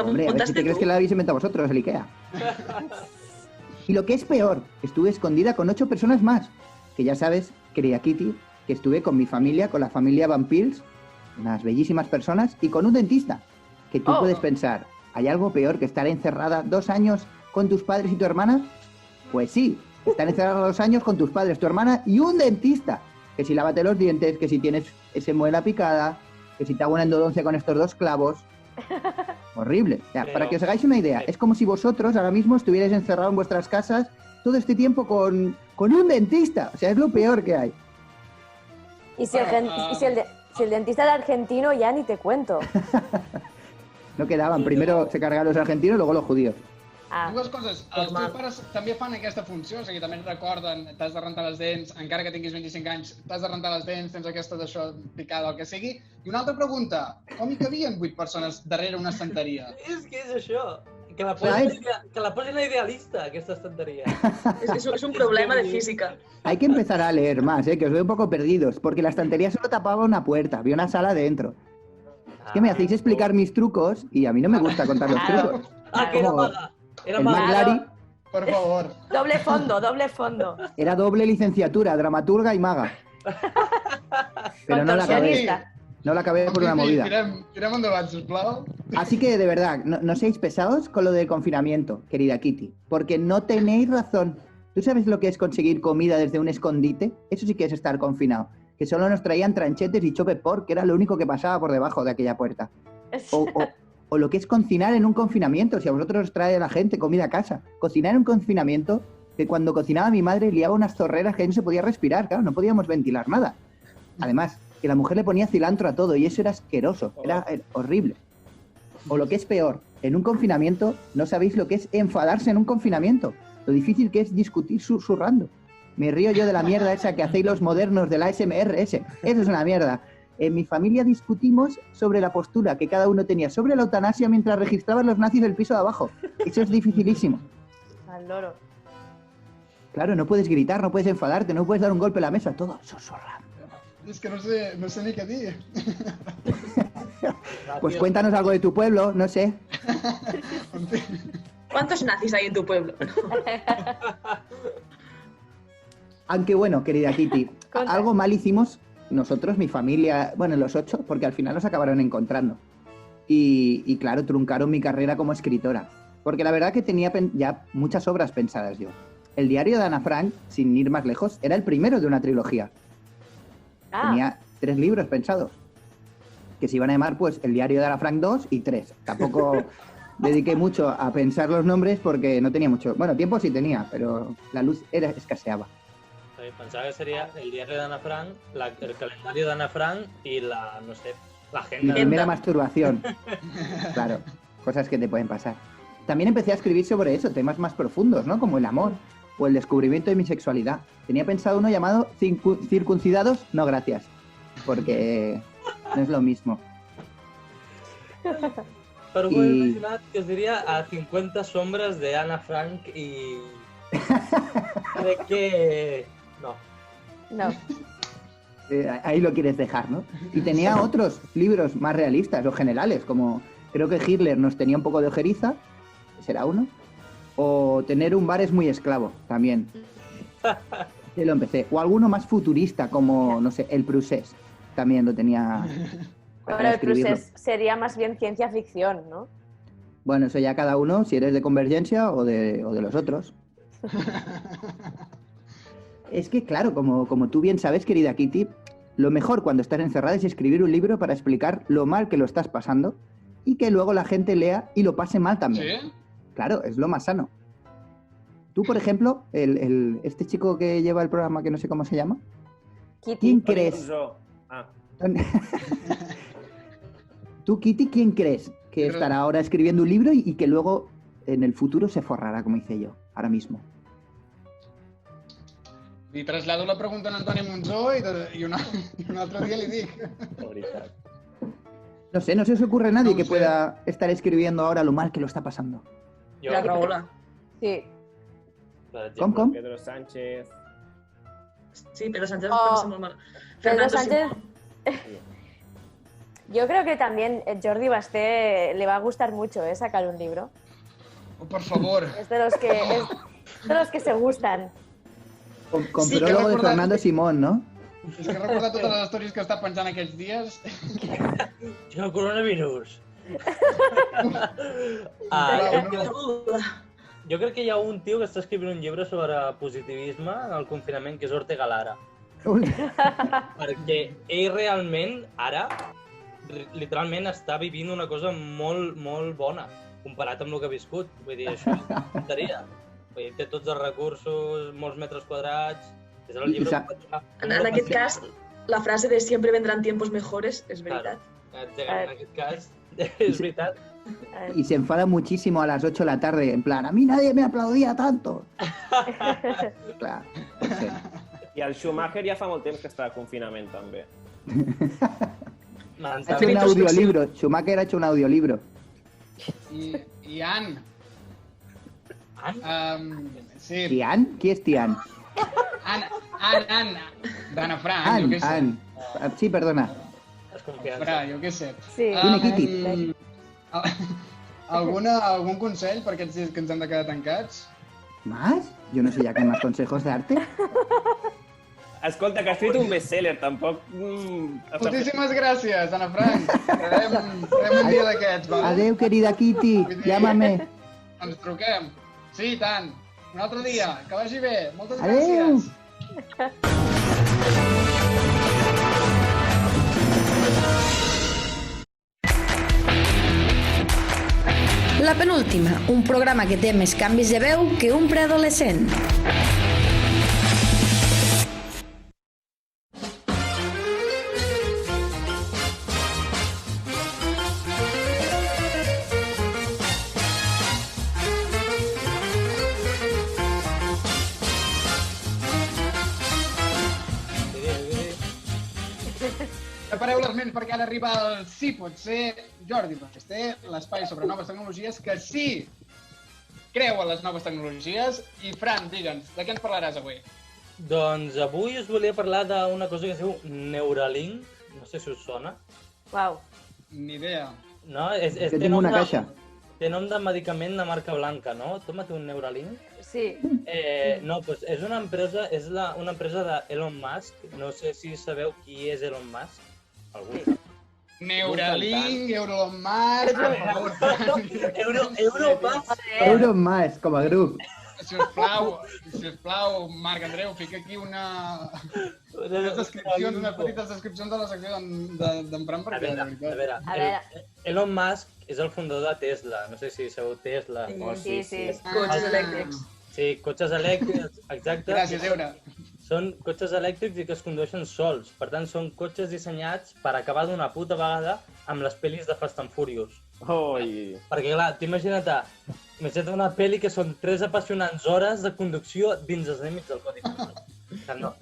Hombre, a ver si te crees que la habéis inventado vosotros, el Ikea. Y lo que es peor, estuve escondida con 8 personas más. Que ya sabes, querida Kitty, que estuve con mi familia, con la familia Van Pils, unas bellísimas personas, y con un dentista. Que tú puedes pensar, ¿hay algo peor que estar encerrada 2 años con tus padres y tu hermana? Pues sí, estar encerrada 2 años con tus padres, tu hermana y un dentista. Que si lávate los dientes, que si tienes ese muela picada, que si te hago una endodoncia con estos 2 clavos. Horrible. Ya, para que os hagáis una idea, es como si vosotros ahora mismo estuvierais encerrados en vuestras casas todo este tiempo con un dentista. O sea, es lo peor que hay. Y si el dentista era argentino, ya ni te cuento. No quedaven. Primero se cargaven los argentinos, luego los judíos. Dues coses. Els teus pares també fan aquesta funció, o sigui, també et recorden, t'has de rentar les dents, encara que tinguis 25 anys, t'has de rentar les dents, tens aquesta d'això picada, el que sigui. I una altra pregunta, com hi cabien 8 persones darrere una estanteria? És que és això. Que la posin la idealista, aquesta estantería. Es un problema de física. Hay que empezar a leer más, que os veo un poco perdidos, porque la estantería solo tapaba una puerta, había una sala dentro. Es que me hacéis explicar mis trucos y a mí no me gusta contar los trucos. Que era maga. Era el maga. McLary Por favor. Doble fondo. era doble licenciatura, dramaturga y maga. Pero no la acabé. No la acabé por una movida. Tirem endavant, sisplau. Así que, de verdad, no seáis pesados con lo del confinamiento, querida Kitty, porque no tenéis razón. ¿Tú sabes lo que es conseguir comida desde un escondite? Eso sí que es estar confinado. Que solo nos traían tranchetes y chope pork, que era lo único que pasaba por debajo de aquella puerta. O lo que es cocinar en un confinamiento. Si a vosotros os trae la gente comida a casa. Cocinar en un confinamiento, que cuando cocinaba mi madre liaba unas zorreras que no se podía respirar, claro, no podíamos ventilar nada. Además, que la mujer le ponía cilantro a todo y eso era asqueroso, era horrible. O lo que es peor, en un confinamiento no sabéis lo que es enfadarse en un confinamiento. Lo difícil que es discutir susurrando. Me río yo de la mierda esa que hacéis los modernos de la ASMR. Eso es una mierda. En mi familia discutimos sobre la postura que cada uno tenía sobre la eutanasia mientras registraban los nazis del piso de abajo. Eso es dificilísimo. Al loro. Claro, no puedes gritar, no puedes enfadarte, no puedes dar un golpe a la mesa, todo susurrando. Es que no sé ni qué dir. Pues cuéntanos algo de tu pueblo, no sé. ¿Cuántos nazis hay en tu pueblo? Aunque bueno, querida Kitty, algo mal hicimos nosotros, mi familia, bueno, los 8, porque al final nos acabaron encontrando. Y claro, truncaron mi carrera como escritora. Porque la verdad que tenía ya muchas obras pensadas yo. El diario de Ana Frank, sin ir más lejos, era el primero de una trilogía. Tenía 3 libros pensados. Que se iban a llamar, pues, el diario de Ana Frank 2 y 3. Tampoco dediqué mucho a pensar los nombres porque no tenía mucho... Bueno, tiempo sí tenía, pero la luz escaseaba. Pensava que seria el diari d'Anna Frank, el calendari d'Anna Frank y la, no sé, la agenda. Mi primera masturbación. Claro, cosas que te pueden pasar. También empecé a escribir sobre eso, temas más profundos, ¿no? Como el amor o el descubrimiento de mi sexualidad. Tenía pensado uno llamado Circuncidados, no gracias, porque no es lo mismo. Però m'ho he imaginat que es diria a 50 sombras de Anna Frank y... Crec que... No. Ahí lo quieres dejar, ¿no? Y tenía otros libros más realistas o generales, como creo que Hitler nos tenía un poco de ojeriza, será uno, o tener un bar es muy esclavo, también. Sí, lo empecé. O alguno más futurista, como, no sé, el Prusés, también lo tenía. Pero el Prusés sería más bien ciencia ficción, ¿no? Bueno, eso ya cada uno, si eres de Convergencia o de los otros. Es que, claro, como tú bien sabes, querida Kitty, lo mejor cuando estás encerrada es escribir un libro para explicar lo mal que lo estás pasando y que luego la gente lea y lo pase mal también. ¿Sí? Claro, es lo más sano. Tú, por ejemplo, este chico que lleva el programa que no sé cómo se llama, Kitty. ¿Quién crees? Tú, Kitty, ¿quién crees que estará ahora escribiendo un libro y que luego en el futuro se forrará, como hice yo, ahora mismo? Li trasllado la pregunta a Antoni Monzó y un altre dia li dic. No sé, no se os ocurre nadie que pueda estar escribiendo ahora lo mal que lo está pasando. La Rahola. Sí. Com? Pedro Sánchez. Sí, Pedro Sánchez parece muy mal. Pedro Sánchez... Yo creo que también Jordi Basté le va a gustar mucho sacar un libro. Oh, por favor. Es de los que se gustan. Con sí, prólogo de Fernando Simón, ¿no? És que he recordat totes les històries que està penjant aquests dies. El coronavirus. Jo crec que hi ha un tio que està escrivint un llibre sobre positivisme en el confinament, que és Ortega Lara. Perquè ell realment, ara, literalment està vivint una cosa molt, molt bona, comparat amb el que ha viscut. Vull dir, això és una tonteria. Té tots els recursos, molts metres quadrats... És el llibre... En aquest cas, la frase de siempre vendrán tiempos mejores és veritat. En aquest cas, és veritat. Y se enfada muchísimo a las 8 de la tarde, en plan, a mí nadie me aplaudía tanto. Clar, sí. I el Schumacher ja fa molt temps que està a confinament, també. Ha hecho un audiolibro, Schumacher ha hecho un audiolibro. I Anne. Sí. ¿Tian? ¿Quién es Tian? Anne. D'Anna Frank, jo què sé. Anne. Sí, perdona. Fra, jo què sé. Sí. Dime, Kitty. ¿Algún consell per aquests dies que ens hem de quedar tancats? ¿Más? Yo no sé ya qué más consejos darte. Escolta, que has escrit un bestseller, tampoc... Moltíssimes gràcies, Anna Frank. Farem un dia d'aquests, val? Adeu, querida Kitty. Llámame. Ens truquem. Sí, i tant. Un altre dia. Que vagi bé. Moltes Adeu. gràcies. penúltima, un programa que té més canvis de veu que un preadolescent. Prepareu les ments perquè ara arriba el sí pot ser Jordi, perquè té l'espai sobre noves tecnologies que sí creu en les noves tecnologies. I Fran, digue'ns, de què ens parlaràs avui? Doncs avui us volia parlar d'una cosa que es diu Neuralink, no sé si us sona. Uau. Ni idea. No? Jo tinc una caixa. Té nom de medicament de marca blanca, no? Tómate un Neuralink. Sí. No, doncs és una empresa, una empresa d'Elon Musk. No sé si sabeu qui és Elon Musk. Algú? Neuralink, Euromar... Euromask, com a grup. Sisplau, Marc Andreu, fica aquí unes petites descripcions de la secció d'en Fran, perquè de veritat... A veure, Elon Musk és el fundador de Tesla. No sé si sabeu Tesla. Sí. Cotxes elèctrics. Sí, cotxes elèctrics, exacte. Gràcies, Eura. Són cotxes elèctrics i que es condueixen sols. Per tant, són cotxes dissenyats per acabar d'una puta vegada amb les pel·lis de Fast and Furious. Oi. Perquè, clar, t'imagina't una pel·li que són 3 apassionants hores de conducció dins els límits del codi postal. No.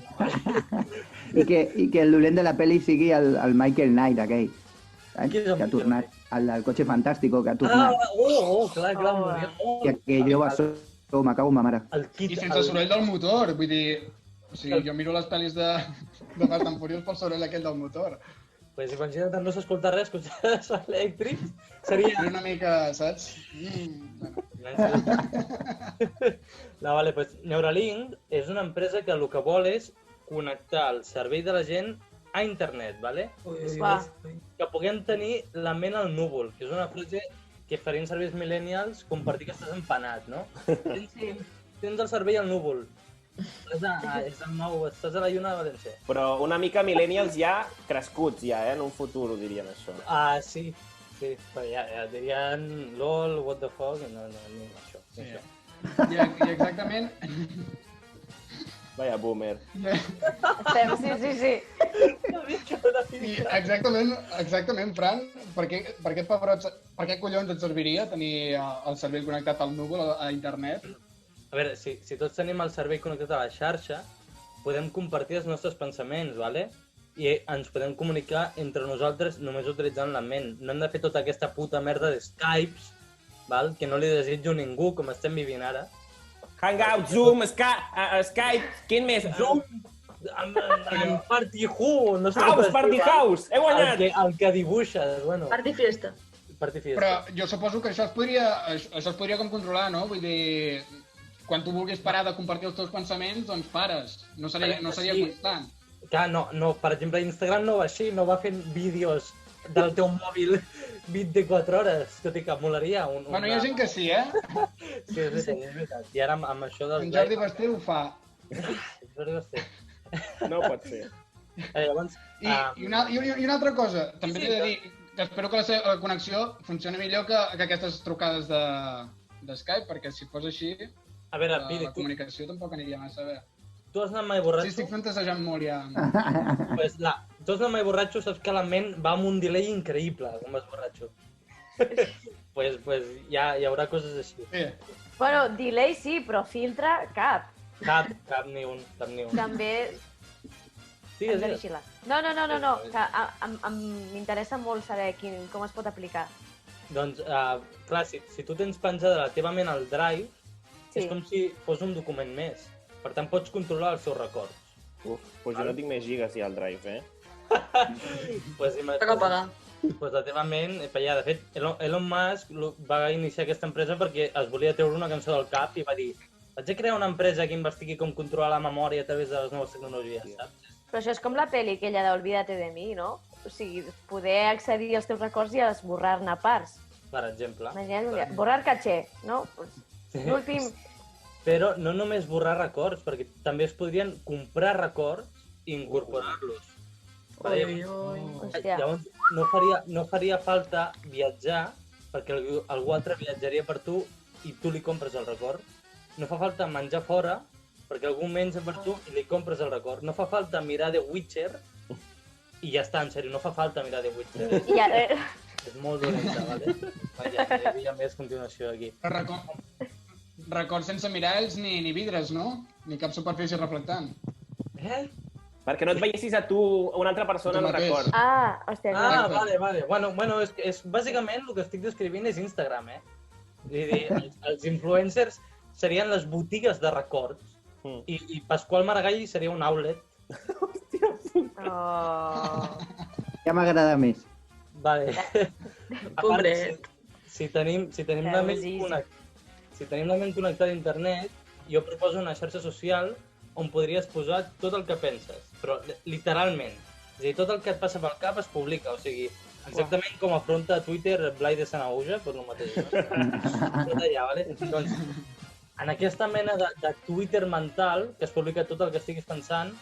I que el dolent de la pel·li sigui el Michael Knight, aquell. Qui és el Que ha tornat. El del cotxe fantàstico, que ha tornat. Clar. I aquell va ser... Me cago en ma mare. I sense soroll del motor, vull dir... O sigui, jo miro les pel·lis de Fast and Furious pel soroll aquell del motor. Pues imagina't no s'escolta res, cotxes elèctrics, seria... una mica, saps? No, vale, pues Neuralink és una empresa que el que vol és connectar el cervell de la gent a internet, vale? Que puguem tenir la ment al núvol, que és una frase que farien servir els millennials compartir que estàs empanat, no? Tens el cervell al núvol. És el nou, estàs a la lluna de València. Però una mica millennials ja crescuts, en un futur ho dirien això. Sí, però ja dirien LOL, what the fuck, no, ni això. I exactament... Vaya boomer. Sí. I exactament, Fran, per què collons et serviria tenir el cervell connectat al núvol, a internet? A veure, si tots tenim el cervell connectat a la xarxa, podem compartir els nostres pensaments, ¿vale? I ens podem comunicar entre nosaltres només utilitzant la ment. No hem de fer tota aquesta puta merda de Skypes, val? Que no li desitjo a ningú, com estem vivint ara. Hangout, Zoom, Skype, quin més? Zoom, Party Who, no sé Party House, he guanyat! El que dibuixes, bueno. Party Fiesta. Però jo suposo que això es podria com controlar, no? Vull dir, quan tu vulguis parar de compartir els teus pensaments, doncs pares. No seria constant. Clar, no, per exemple, Instagram no va així, no va fent vídeos del teu mòbil 24 hores, tot i que molaria. Bueno, hi ha gent que sí, eh? Sí, és veritat. I ara amb això del... En Jordi Basté ho fa. Jordi Basté. No pot ser. I una altra cosa, també t'he de dir que espero que la connexió funcioni millor que aquestes trucades de Skype, perquè si fos així, a veure, la comunicació tampoc aniria massa bé. Tu has anat mai borratxo? Sí, estic fantasejant molt ja. Pues, tu has anat mai borratxo, saps que la ment va amb un delay increïble quan vas borratxo. Pues hi haurà coses així. Sí. Bueno, delay sí, però filtre cap. Cap ni un. També... Digues. No, que m'interessa molt saber com es pot aplicar. Doncs, clar, si tu tens penjada la teva ment al Drive, és com si fos un document més. Per tant, pots controlar els seus records. Doncs jo no tinc més gigas ja al Drive, Toca pagar. Pues la teva ment, de fet, Elon Musk va iniciar aquesta empresa perquè es volia treure una cançó del cap i va dir vaig a crear una empresa que investigui com controlar la memòria a través de les noves tecnologies, saps? Però això és com la pel·li aquella d'Olvídate de mi, no? O sigui, poder accedir als teus records i esborrar-ne parts. Per exemple. Imagina't, borrar caché, no? L'últim... Però no només borrar records, perquè també es podrien comprar records i incorporar-los. Llavors, no faria falta viatjar perquè algú altre viatjaria per tu i tu li compres el record. No fa falta menjar fora perquè algú menja per tu i li compres el record. No fa falta mirar The Witcher i ja està, en sèrio, no fa falta mirar The Witcher. És molt dolenta, vale? Hi ha més continuació aquí. Records sense miralls ni vidres, no? Ni cap superfície reflectant. Perquè no et veiessis a tu o una altra persona en el record. Hòstia. Vale. Bueno, és bàsicament el que estic descrivint és Instagram, Els influencers serien les botigues de records i Pasqual Maragall seria un outlet. Hòstia puta. Ja m'agrada més. Vale. Pobret. Si tenim la ment connectada a internet, jo proposo una xarxa social on podries posar tot el que penses, però literalment. És a dir, tot el que et passa pel cap es publica, o sigui, exactament com afronta a Twitter Blai de Sanaüja, per el mateix. Tot allà, vale? Doncs, en aquesta mena de Twitter mental, que es publica tot el que estiguis pensant,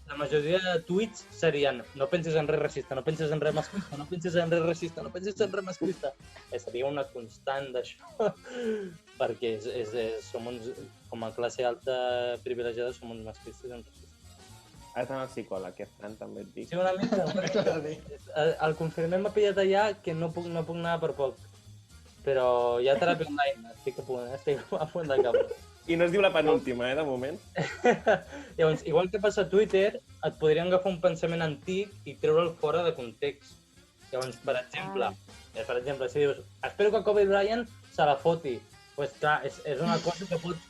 la majoria de tuits serien no penses en res racista, no penses en res masclista, no penses en res racista, no penses en res masclista. Seria una constant d'això, perquè som uns, com a classe alta privilegiada, som uns masclistes i uns racistes. Has d'anar al psicòleg, Fran, també et dic. Sí, una mica. El confinament m'ha pillat allà que no puc anar per poc. Però hi ha teràpia online, estic a punt d'acabar. I no es diu la penúltima, de moment. Llavors, igual que passa a Twitter, et podrien agafar un pensament antic i treure'l fora de context. Llavors, per exemple, si dius espero que Kobe Bryant se la foti, doncs clar, és una cosa que pots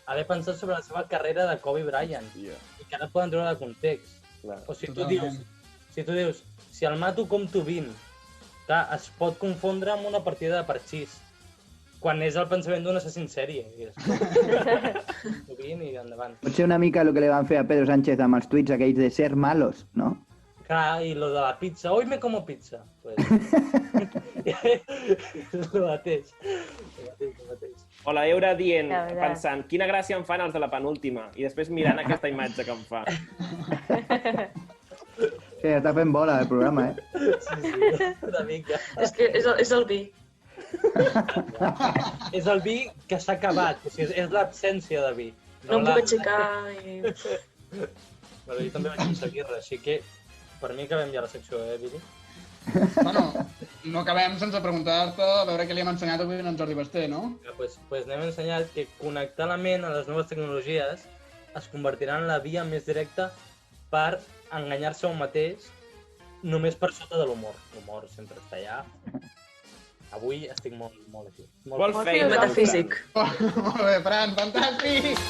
haver pensat sobre la seva carrera de Kobe Bryant i que ara et poden treure de context. O si tu dius, si el mato compto 20, clar, es pot confondre amb una partida de parxís. Quan és el pensament d'un assassí en sèrie. I endavant. Pot ser una mica el que li van fer a Pedro Sánchez amb els tuits aquells de ser malos, no? Clar, i lo de la pizza. Hoy me como pizza. És el mateix. O la Eura dient, pensant, quina gràcia em fan els de la penúltima, i després mirant aquesta imatge que em fa. Sí, està fent bola el programa, Sí, una mica. És que és el vi. És el vi que s'ha acabat, o sigui, és l'absència de vi. No em puc aixecar i... Però jo també vaig aconseguir res, així que per mi acabem ja la secció, Billy? Bueno, no acabem sense preguntar-te a veure què li hem ensenyat avui en Jordi Basté, no? Doncs n'hem ensenyat que connectar la ment a les noves tecnologies es convertirà en la via més directa per enganyar-se a un mateix només per sota de l'humor. L'humor sempre està allà. Avui estic molt aquí. Molt feina. Metafísic. Molt bé, Fran, fantàstic!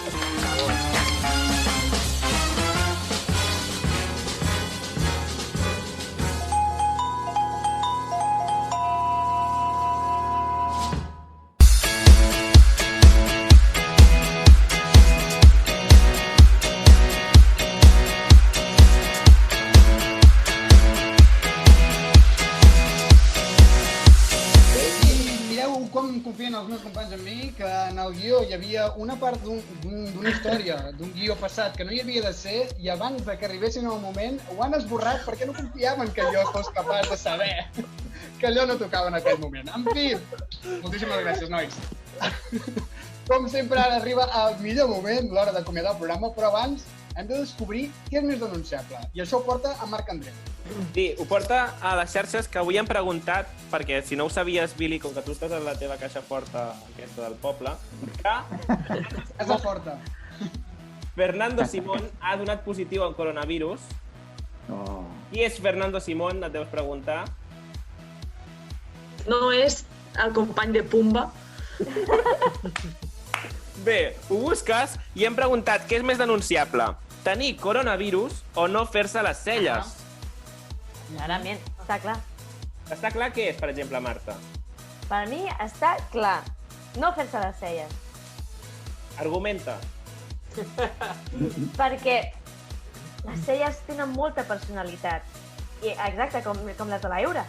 Confien els meus companys en mi que en el guió hi havia una part d'una història, d'un guió passat que no hi havia de ser i abans que arribessin al moment ho han esborrat perquè no confiaven que jo fos capaç de saber que allò no tocava en aquell moment. En fi, moltíssimes gràcies, nois. Com sempre, ara arriba el millor moment, l'hora d'acomiadar el programa, però abans hem de descobrir què és més denunciable. I això ho porta a Marc Andreu. Sí, ho porta a les xarxes que avui hem preguntat, perquè si no ho sabies, Billy, com que tu estàs a la teva caixa forta, aquesta del poble, que... Casa forta. Fernando Simón ha donat positiu al coronavirus. Qui és Fernando Simón, et deus preguntar? No és el company de Pumba. Bé, ho busques i hem preguntat què és més denunciable, tenir coronavirus o no fer-se les celles. Clarament, està clar. Està clar què és, per exemple, Marta? Per mi està clar. No fer-se les celles. Argumenta. Perquè les celles tenen molta personalitat. I exacte, com les de l'Eura.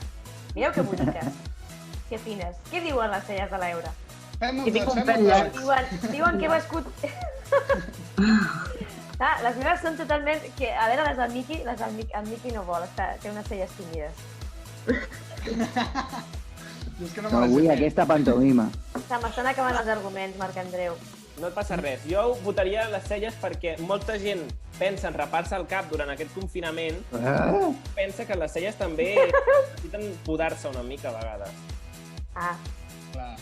Mireu que boniques. Que fines. Què diuen les celles de l'Eura? Diuen que he bascut... les meves són totalment... A veure, les del Miqui no vol, té unes celles tímides. És que no No me la vull sé. aquesta pantomima. Se m'estan acabant els arguments, Marc Andreu. No et passa res. Jo votaria les celles perquè molta gent pensa en rapar-se el cap durant aquest confinament, pensa que les celles també necessiten podar-se una mica a vegades. Ah. Clar.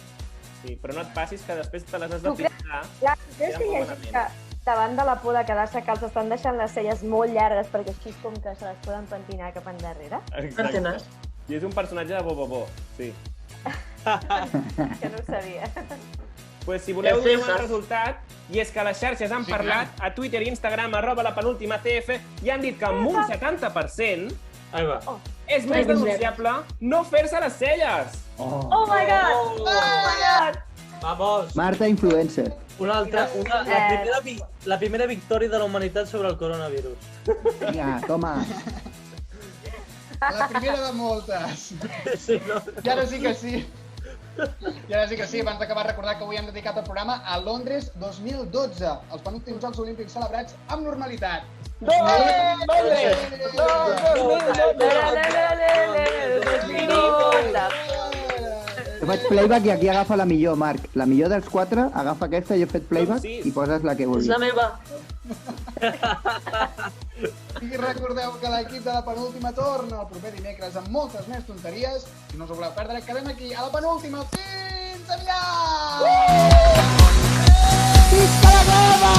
Sí, però no et passis que després te les has de Tu creus- pintar. Clar, creus Queda que hi ha molt gent malament. que davant de la por de quedar-se calç estan deixant les celles molt llargues perquè així com que se les poden pentinar cap endarrere? Antenes. I és un personatge de Bo, sí. Que no ho sabia. Pues si voleu El donar César. el resultat, i és que les xarxes han Sí, parlat, a Twitter i Instagram, @lapenultima_cf, i han dit que amb un 70% Ahí va. és més denunciable no fer-se les celles. Oh my god! Oh my god! Vamos. Marta Influencer. Una altra, la primera victòria de la humanitat sobre el coronavirus. Vinga, toma. La primera de moltes. Sí, no? I ara sí que sí. I ara sí que sí, abans d'acabar recordar que avui hem dedicat el programa a Londres 2012, els penúltims Jocs Olímpics celebrats amb normalitat. Jo faig playback i aquí agafa la millor, Marc. La millor dels quatre, agafa aquesta, jo he fet playback i poses la que És vulguis. la meva. I recordeu que l'equip de la penúltima torna el proper dimecres amb moltes més tonteries. Si no us ho voleu perdre, quedem aquí a la penúltima. Fins aviat! Visca la Globa!